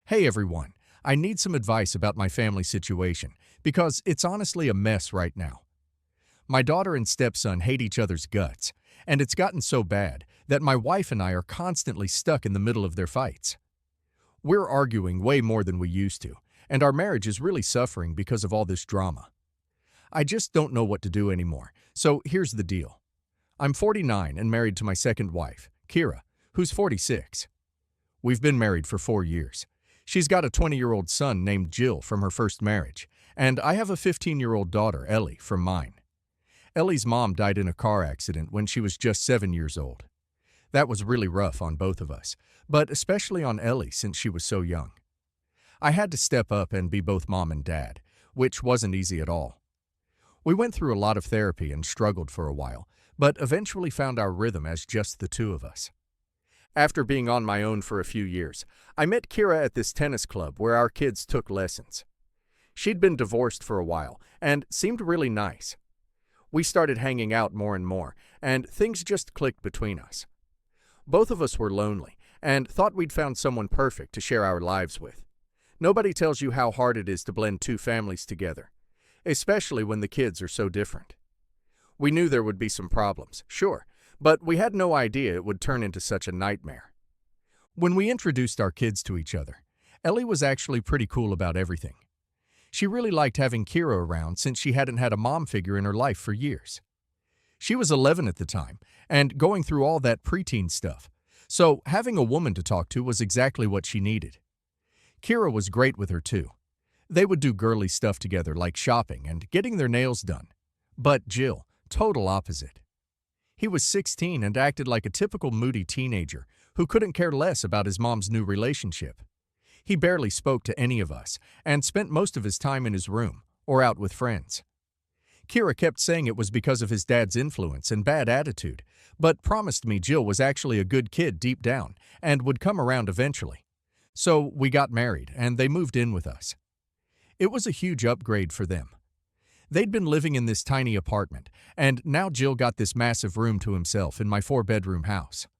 Hey everyone, I need some advice about my family situation because it's honestly a mess right now. My daughter and stepson hate each other's guts, and it's gotten so bad that my wife and I are constantly stuck in the middle of their fights. We're arguing way more than we used to, and our marriage is really suffering because of all this drama. I just don't know what to do anymore, so here's the deal. I'm 49 and married to my second wife, Kira, who's 46. We've been married for 4 years. She's got a 20-year-old son named Jill from her first marriage, and I have a 15-year-old daughter, Ellie, from mine. Ellie's mom died in a car accident when she was just 7 years old. That was really rough on both of us, but especially on Ellie since she was so young. I had to step up and be both mom and dad, which wasn't easy at all. We went through a lot of therapy and struggled for a while, but eventually found our rhythm as just the two of us. After being on my own for a few years, I met Kira at this tennis club where our kids took lessons. She'd been divorced for a while and seemed really nice. We started hanging out more and more, and things just clicked between us. Both of us were lonely and thought we'd found someone perfect to share our lives with. Nobody tells you how hard it is to blend two families together, especially when the kids are so different. We knew there would be some problems, sure, but we had no idea it would turn into such a nightmare. When we introduced our kids to each other, Ellie was actually pretty cool about everything. She really liked having Kira around since she hadn't had a mom figure in her life for years. She was 11 at the time and going through all that preteen stuff, so having a woman to talk to was exactly what she needed. Kira was great with her too. They would do girly stuff together like shopping and getting their nails done. But Jill, total opposite. He was 16 and acted like a typical moody teenager who couldn't care less about his mom's new relationship. He barely spoke to any of us and spent most of his time in his room or out with friends. Kira kept saying it was because of his dad's influence and bad attitude, but promised me Jill was actually a good kid deep down and would come around eventually. So we got married and they moved in with us. It was a huge upgrade for them. They'd been living in this tiny apartment, and now Jill got this massive room to himself in my 4-bedroom house.